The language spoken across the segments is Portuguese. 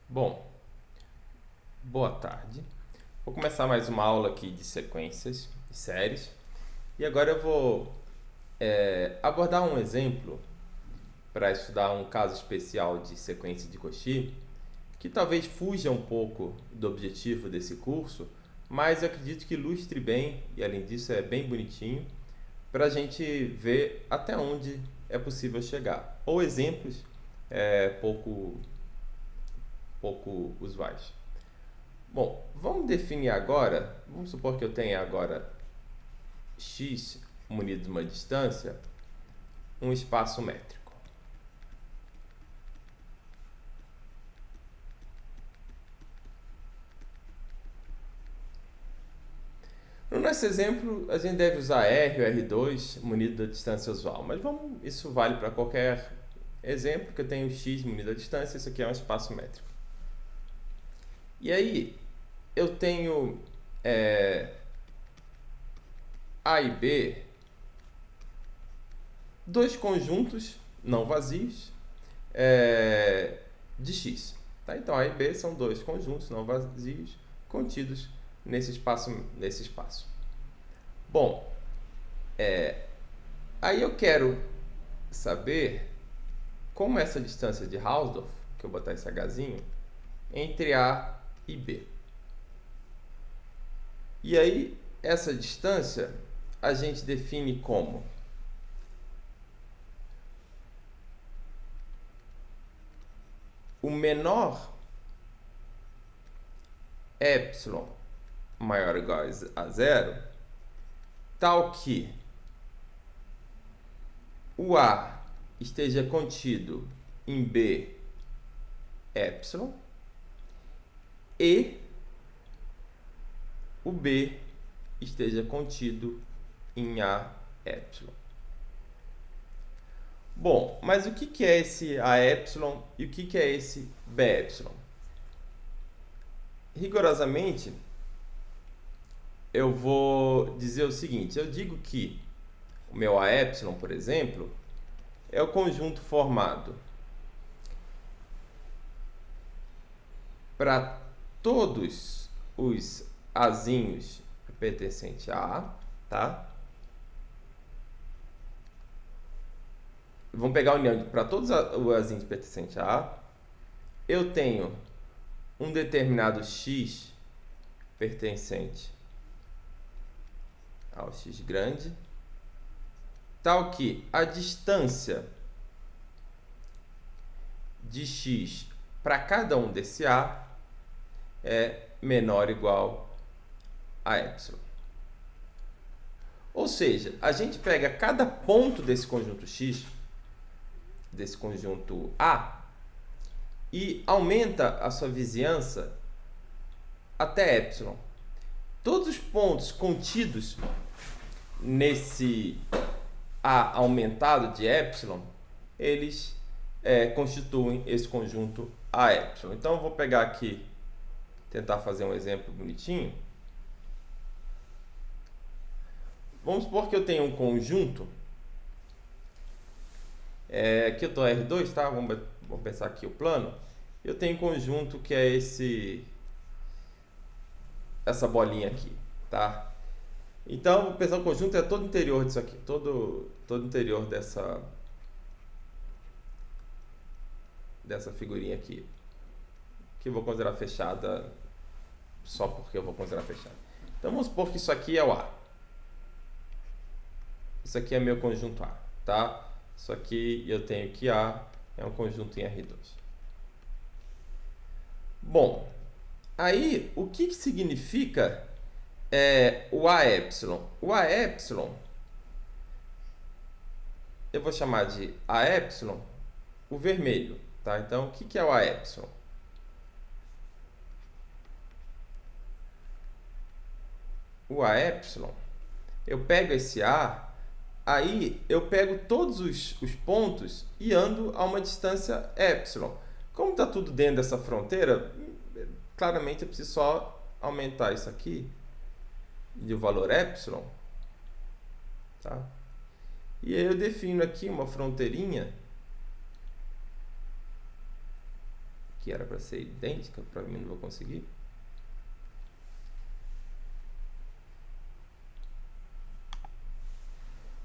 Bom, boa tarde. Vou começar mais uma aula aqui de sequências e séries. E agora eu vou abordar um exemplo para estudar um caso especial de sequência de Cauchy, que talvez fuja um pouco do objetivo desse curso, mas eu acredito que ilustre bem, e além disso é bem bonitinho, para a gente ver até onde é possível chegar. Ou exemplos pouco usuais. Bom, vamos definir agora, vamos supor que eu tenha agora x munido de uma distância, um espaço métrico. No nosso exemplo, a gente deve usar R ou R2 munido da distância usual, mas isso vale para qualquer exemplo, que eu tenho x munido da distância, isso aqui é um espaço métrico. E aí, eu tenho A e B, dois conjuntos não vazios de x. Tá? Então, A e B são dois conjuntos não vazios contidos nesse espaço. Bom, aí eu quero saber como essa distância de Hausdorff, que eu vou botar esse Hzinho, entre A e B. E aí, essa distância a gente define como o menor epsilon maior ou igual a zero, tal que o A esteja contido em B epsilon e o B esteja contido em A epsilon. Bom, mas o que é esse A epsilon e o que é esse B epsilon? Rigorosamente, eu vou dizer o seguinte, eu digo que o meu A epsilon, por exemplo, é o conjunto formado para todos os Azinhos pertencentes a A, tá? Vamos pegar a união para todos os Azinhos pertencentes a A. Eu tenho um determinado x pertencente ao x grande, tal que a distância de x para cada um desse A é menor ou igual a epsilon. Ou seja, a gente pega cada ponto desse conjunto x, desse conjunto A, e aumenta a sua vizinhança até epsilon. Todos os pontos contidos nesse A aumentado de epsilon, eles constituem esse conjunto A epsilon. Então eu vou pegar aqui, tentar fazer um exemplo bonitinho. Vamos supor que eu tenho um conjunto, aqui eu estou R2, tá? Vamos pensar aqui o plano. Eu tenho um conjunto que é essa bolinha aqui, tá? Então, vou pensar o conjunto é todo interior disso aqui, todo interior dessa figurinha aqui, que eu vou considerar fechada só porque eu vou considerar fechada. Então, vamos supor que isso aqui é o A. Isso aqui é meu conjunto A, tá? Isso aqui eu tenho que A é um conjunto em R2. Bom, aí o que significa o A epsilon? O A epsilon, eu vou chamar de A epsilon o vermelho, tá? Então, o que é o A epsilon? O A epsilon, eu pego esse A, aí eu pego todos os pontos e ando a uma distância epsilon. Como está tudo dentro dessa fronteira, claramente eu preciso só aumentar isso aqui de valor epsilon, tá? E aí eu defino aqui uma fronteirinha que era para ser idêntica, provavelmente não vou conseguir.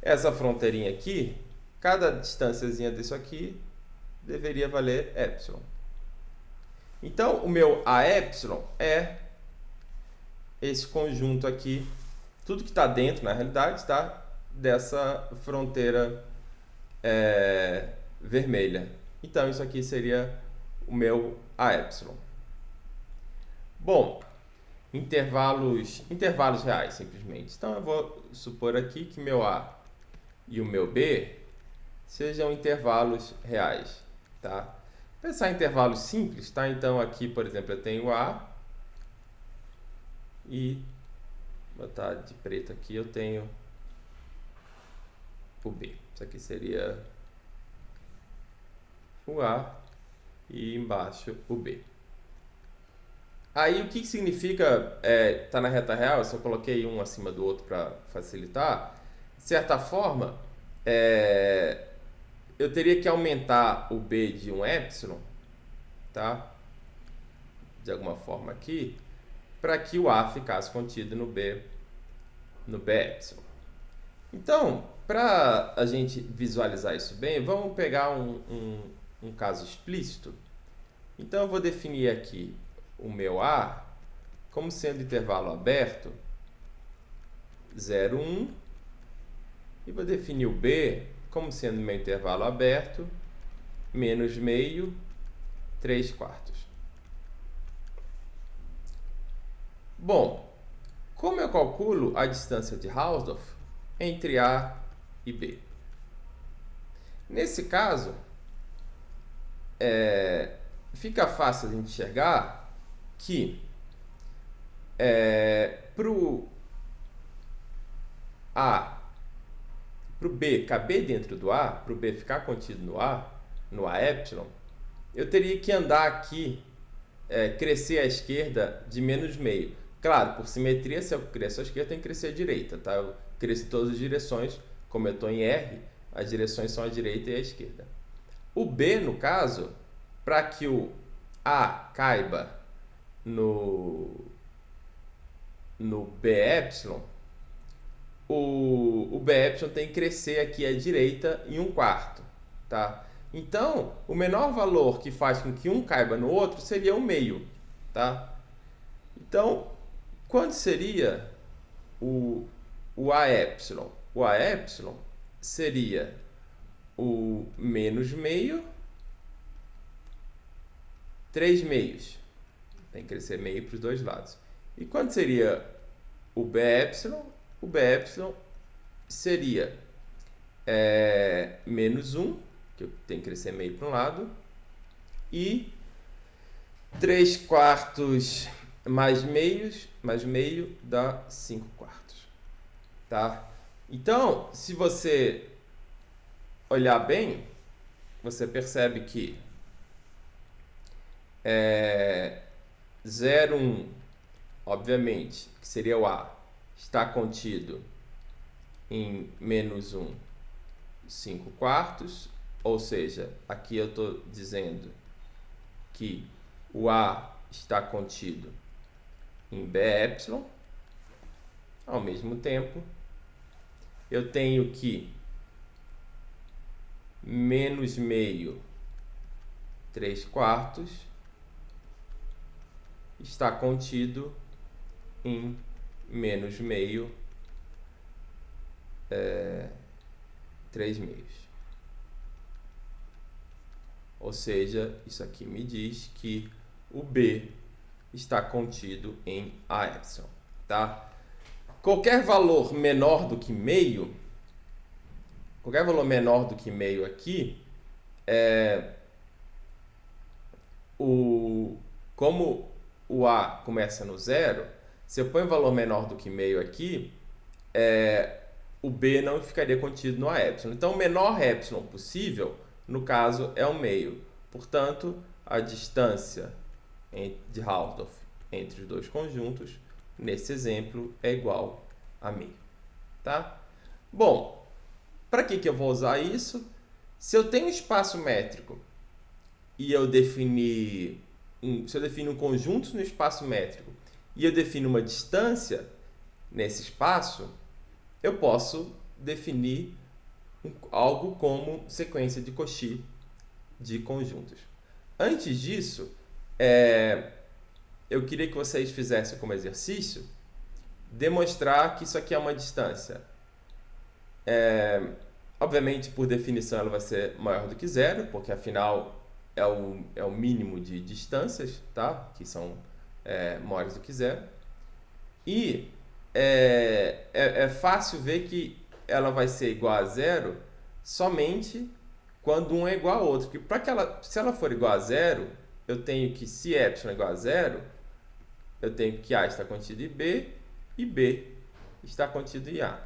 Essa fronteirinha aqui, cada distânciazinha disso aqui deveria valer epsilon. Então, o meu AY é esse conjunto aqui, tudo que está dentro, na realidade, está dessa fronteira vermelha. Então, isso aqui seria o meu AY. Bom, intervalos reais, simplesmente. Então, eu vou supor aqui que meu A e o meu B sejam intervalos reais, tá? Pensar em intervalos simples, tá? Então, aqui, por exemplo, eu tenho A e, vou botar de preto aqui, eu tenho o B. Isso aqui seria o A e embaixo o B. Aí, o que significa tá na reta real? Eu só coloquei um acima do outro para facilitar. De certa forma, eu teria que aumentar o B de um epsilon, tá? De alguma forma aqui, para que o A ficasse contido no B epsilon. Então, para a gente visualizar isso bem, vamos pegar um caso explícito. Então, eu vou definir aqui o meu A como sendo intervalo aberto 0, 1, e vou definir o B como sendo meu intervalo aberto menos meio, 3/4. Bom, como eu calculo a distância de Hausdorff entre A e B? Nesse caso, fica fácil de enxergar que para o B caber dentro do A, para o B ficar contido no A epsilon, eu teria que andar aqui, crescer à esquerda de menos meio. Claro, por simetria, se eu cresço à esquerda, tem que crescer à direita, tá? Eu cresço em todas as direções, como eu estou em R, as direções são a direita e a esquerda. O B, no caso, para que o A caiba no B epsilon, o B epsilon tem que crescer aqui à direita em 1/4, tá? Então, o menor valor que faz com que um caiba no outro seria o meio, tá? Então, quanto seria o A epsilon? O A epsilon seria o menos meio, 3 meios. Tem que crescer meio para os dois lados. E quanto seria o B epsilon? O B epsilon seria menos 1, que eu tenho que crescer meio para um lado, e 3/4 mais meio dá 5/4. Tá? Então, se você olhar bem, você percebe que 0, 1, obviamente, que seria o A, está contido em menos 1, 5/4, ou seja, aqui eu estou dizendo que o A está contido em B epsilon. Ao mesmo tempo, eu tenho que menos meio, 3/4, está contido em menos meio, 3 meios. Ou seja, isso aqui me diz que o B está contido em A epsilon, tá? Qualquer valor menor do que meio, aqui, como o A começa no 0, se eu ponho um valor menor do que meio aqui, o B não ficaria contido no A epsilon. Então, o menor epsilon possível, no caso, é o meio. Portanto, a distância de Hausdorff entre os dois conjuntos, nesse exemplo, é igual a meio. Tá? Bom, para que eu vou usar isso? Se eu tenho espaço métrico e eu definir se eu defino um conjunto no espaço métrico e eu defino uma distância nesse espaço, eu posso definir algo como sequência de Cauchy de conjuntos. Antes disso, eu queria que vocês fizessem como exercício demonstrar que isso aqui é uma distância. Obviamente, por definição, ela vai ser maior do que zero, porque afinal é o mínimo de distâncias, tá? Que são maiores do que zero. E é fácil ver que ela vai ser igual a zero somente quando um é igual ao outro. Porque se ela for igual a zero, eu tenho que, se epsilon é igual a zero, eu tenho que A está contido em B e B está contido em A.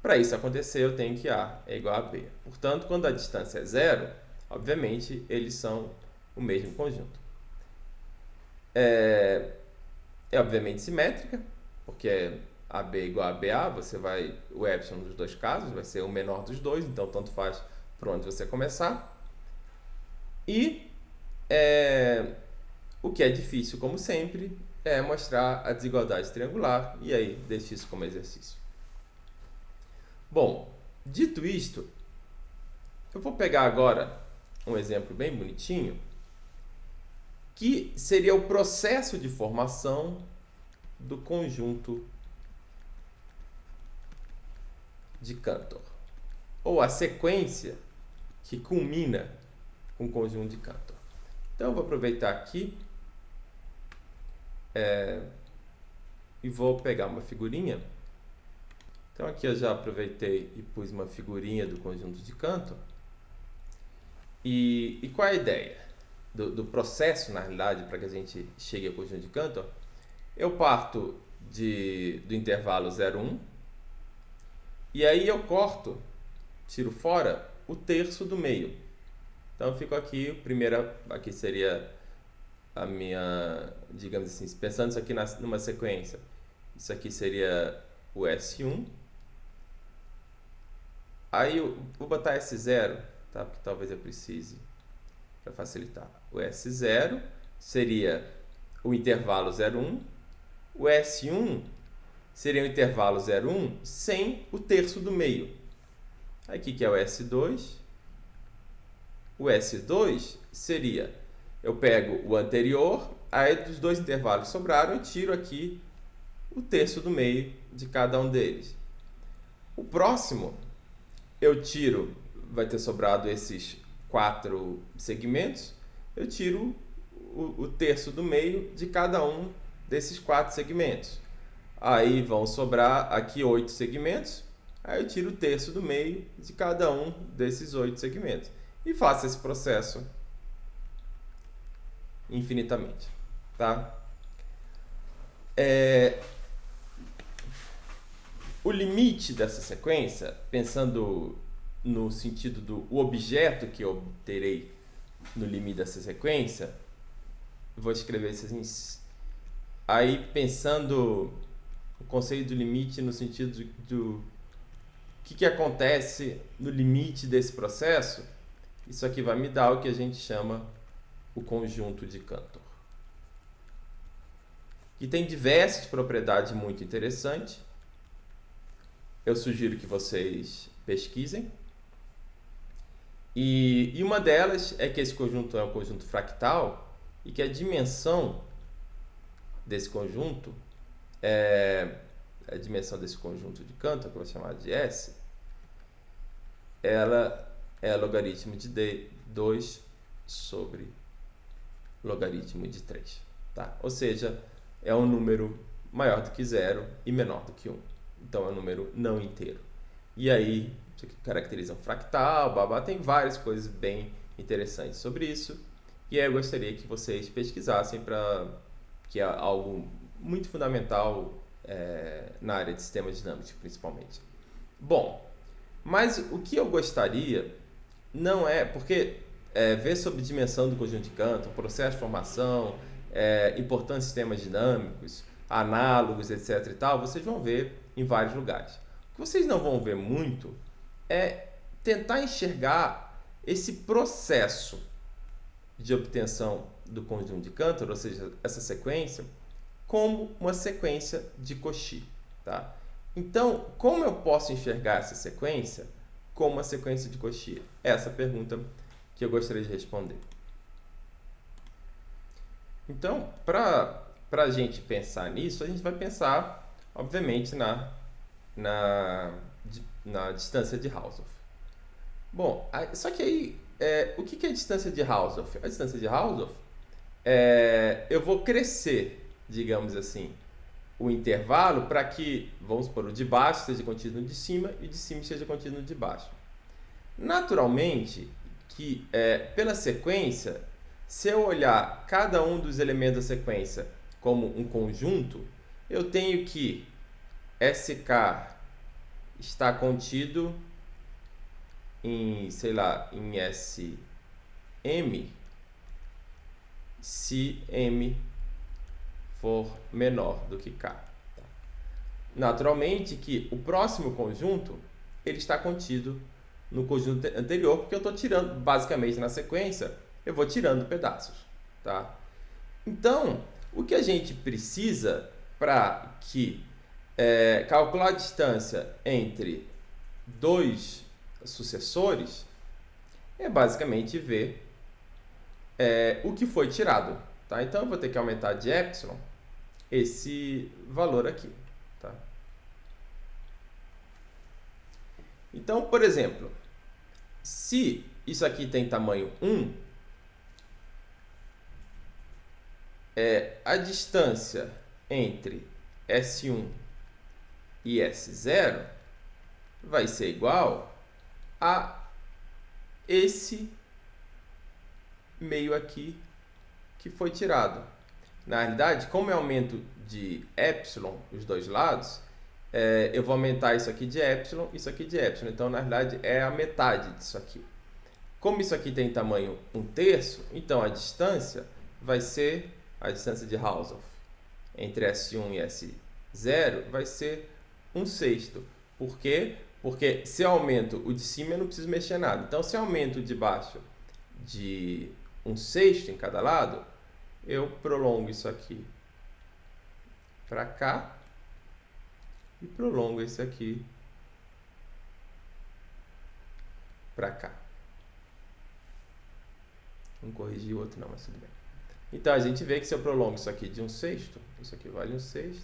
Para isso acontecer, eu tenho que A é igual a B. Portanto, quando a distância é zero, obviamente, eles são o mesmo conjunto. É obviamente simétrica, porque AB é igual a BA, o epsilon dos dois casos vai ser o menor dos dois, então tanto faz por onde você começar. E o que é difícil, como sempre, é mostrar a desigualdade triangular, e aí deixo isso como exercício. Bom, dito isto, eu vou pegar agora um exemplo bem bonitinho, que seria o processo de formação do conjunto de Cantor, ou a sequência que culmina com o conjunto de Cantor. Então, eu vou aproveitar aqui e vou pegar uma figurinha. Então, aqui eu já aproveitei e pus uma figurinha do conjunto de Cantor. E qual é a ideia do processo, na realidade, para que a gente chegue ao conjunto de Cantor? Eu parto do intervalo 0, 1, e aí eu tiro fora o terço do meio. Então eu fico aqui, aqui seria a minha, digamos assim, pensando isso aqui numa sequência, isso aqui seria o S1, aí eu vou botar S0, tá? Porque talvez eu precise para facilitar. O S0 seria o intervalo 0, 1, o S1 seria o intervalo 0, 1 sem o terço do meio. Aqui que é o S2. O S2 seria, eu pego o anterior, aí dos dois intervalos que sobraram, eu tiro aqui o terço do meio de cada um deles. O próximo, eu tiro, vai ter sobrado esses 4 segmentos, eu tiro o terço do meio de cada um desses 4 segmentos. Aí vão sobrar aqui 8 segmentos, aí eu tiro o terço do meio de cada um desses 8 segmentos. E faço esse processo infinitamente, tá? O limite dessa sequência, pensando no sentido do objeto que eu terei no limite dessa sequência, vou escrever isso assim. Aí, pensando o conceito do limite no sentido do que acontece no limite desse processo, isso aqui vai me dar o que a gente chama o conjunto de Cantor, que tem diversas propriedades muito interessantes. Eu sugiro que vocês pesquisem. E uma delas é que esse conjunto é um conjunto fractal e que a dimensão desse conjunto a dimensão desse conjunto de Cantor, que eu vou chamar de S, ela é logaritmo de 2 sobre logaritmo de 3. Tá? Ou seja, é um número maior do que 0 e menor do que 1. Então, é um número não inteiro. E aí, isso aqui caracteriza um fractal, tem várias coisas bem interessantes sobre isso. E aí eu gostaria que vocês pesquisassem, que é algo muito fundamental na área de sistemas dinâmicos, principalmente. Bom, mas o que eu gostaria não é... Porque ver sobre dimensão do conjunto de Cantor, processo de formação, importância de sistemas dinâmicos, análogos, etc. e tal, vocês vão ver em vários lugares. O que vocês não vão ver muito é tentar enxergar esse processo de obtenção do conjunto de Cantor, ou seja, essa sequência, como uma sequência de Cauchy, tá? Então, como eu posso enxergar essa sequência como uma sequência de Cauchy? Essa é a pergunta que eu gostaria de responder. Então, para a gente pensar nisso, a gente vai pensar, obviamente, na distância de Hausdorff. Bom, só que aí, o que é a distância de Hausdorff? A distância de Hausdorff, eu vou crescer, digamos assim, o intervalo para que, vamos supor, o de baixo seja contínuo de cima e o de cima seja contínuo de baixo. Naturalmente, que pela sequência, se eu olhar cada um dos elementos da sequência como um conjunto, eu tenho que SK está contido em, sei lá, em SM, se M for menor do que K. Naturalmente que o próximo conjunto ele está contido no conjunto anterior, porque eu estou tirando, basicamente na sequência, eu vou tirando pedaços. Tá? Então, o que a gente precisa para que calcular a distância entre dois sucessores é basicamente ver o que foi tirado. Tá? Então, eu vou ter que aumentar de epsilon esse valor aqui. Tá? Então, por exemplo, se isso aqui tem tamanho 1, a distância entre S1 e S0 vai ser igual a esse meio aqui que foi tirado. Na realidade, como eu aumento de epsilon os dois lados, eu vou aumentar isso aqui de epsilon, isso aqui de epsilon. Então, na realidade, é a metade disso aqui. Como isso aqui tem tamanho 1/3, então a distância vai ser a distância de Hausdorff entre S1 e S0 vai ser 1/6. Por quê? Porque se eu aumento o de cima, eu não preciso mexer nada. Então, se eu aumento o de baixo de 1/6 em cada lado, eu prolongo isso aqui para cá e prolongo esse aqui para cá. Não corrigi o outro não, mas tudo bem. Então, a gente vê que se eu prolongo isso aqui de 1/6, isso aqui vale 1/6,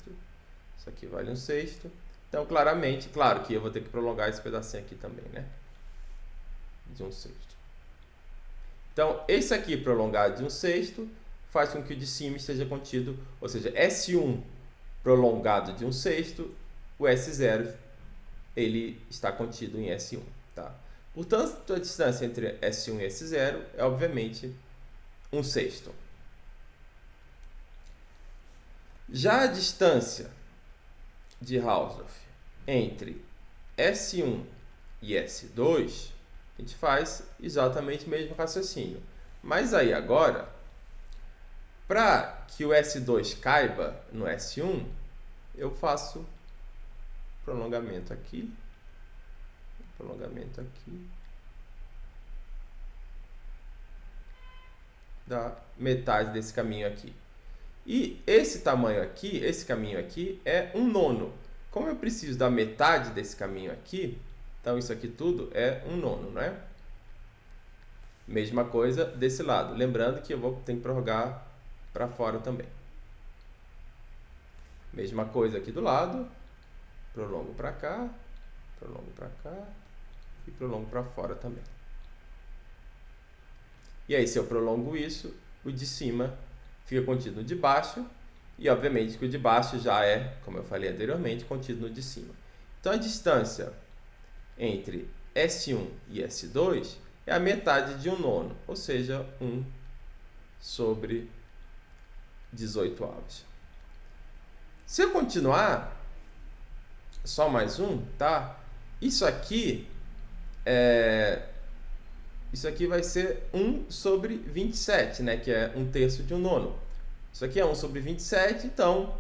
isso aqui vale 1/6. Então, claramente, claro que eu vou ter que prolongar esse pedacinho aqui também, né? De 1/6. Então, esse aqui prolongado de 1/6 faz com que o de cima esteja contido, ou seja, S1 prolongado de 1/6, o S0 ele está contido em S1. Tá? Portanto, a distância entre S1 e S0 é, obviamente, 1/6. Já a distância de Hausdorff entre S1 e S2, a gente faz exatamente o mesmo raciocínio. Mas aí agora, para que o S2 caiba no S1, eu faço prolongamento aqui, da metade desse caminho aqui. E esse tamanho aqui, esse caminho aqui, é 1/9. Como eu preciso da metade desse caminho aqui, então isso aqui tudo é 1/9, não é? Mesma coisa desse lado. Lembrando que eu vou ter que prorrogar para fora também. Mesma coisa aqui do lado. Prolongo para cá e prolongo para fora também. E aí, se eu prolongo isso, o de cima fica contido no de baixo, e obviamente que o de baixo já é, como eu falei anteriormente, contido no de cima. Então, a distância entre S1 e S2 é a metade de 1/9, ou seja, 1/18. Se eu continuar, só mais um, tá? Isso aqui vai ser 1/27, né? Que é 1/3 de 1/9. Isso aqui é 1/27, então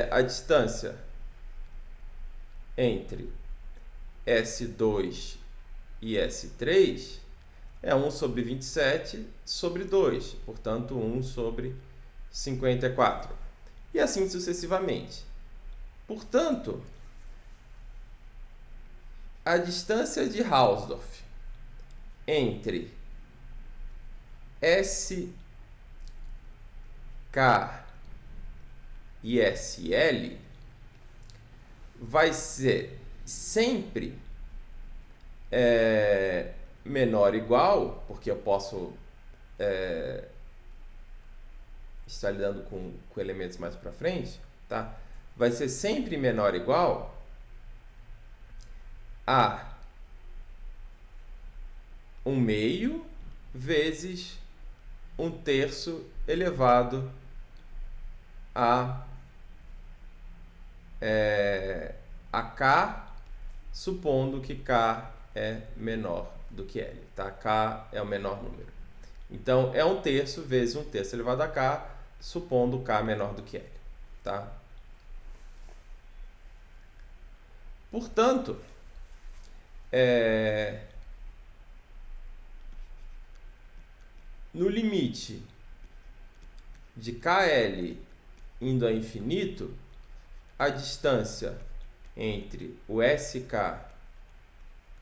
a distância entre S2 e S3 é 1 sobre 27 sobre 2, portanto 1 sobre 54. E assim sucessivamente. Portanto, a distância de Hausdorff entre SK e SL vai ser sempre menor ou igual, porque eu posso estar lidando com elementos mais para frente, tá? Vai ser sempre menor ou igual a 1/2 vezes 1/3 elevado a K, supondo que K é menor do que L, tá? K é o menor número. Então, é 1/3 vezes 1/3 elevado a K, supondo K menor do que L, tá? Portanto, no limite de KL indo a infinito, a distância entre o SK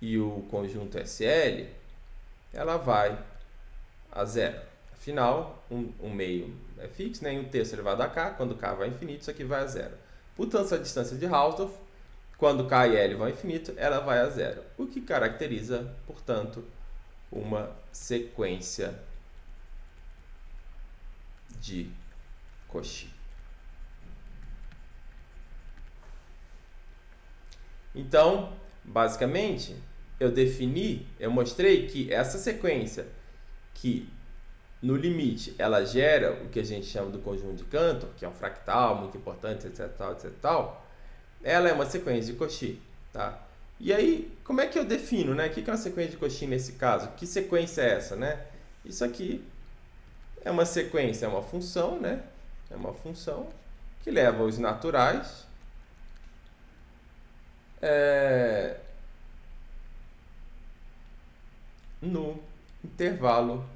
e o conjunto SL, ela vai a zero. Afinal, 1/2 é fixo, né? E 1/3 elevado a K, quando K vai a infinito, isso aqui vai a zero. Portanto, essa distância de Hausdorff, quando K e L vão a infinito, ela vai a zero. O que caracteriza, portanto, uma sequência de Cauchy. Então, basicamente, eu mostrei que essa sequência que no limite ela gera o que a gente chama do conjunto de Cantor, que é um fractal muito importante, etc, tal, ela é uma sequência de Cauchy, tá? E aí, como é que eu defino, né? O que é uma sequência de Cauchy nesse caso? Que sequência é essa, né? Isso aqui é uma sequência, é uma função, né? É uma função que leva os naturais no intervalo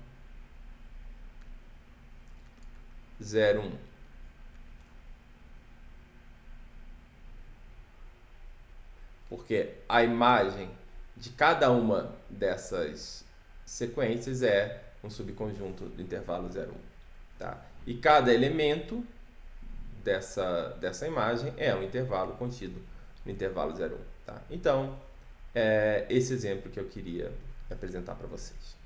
0, 1. Porque a imagem de cada uma dessas sequências é um subconjunto do intervalo 0, 1. Tá? E cada elemento dessa imagem é um intervalo contido no intervalo 0, 1. Tá? Então, esse exemplo que eu queria apresentar para vocês.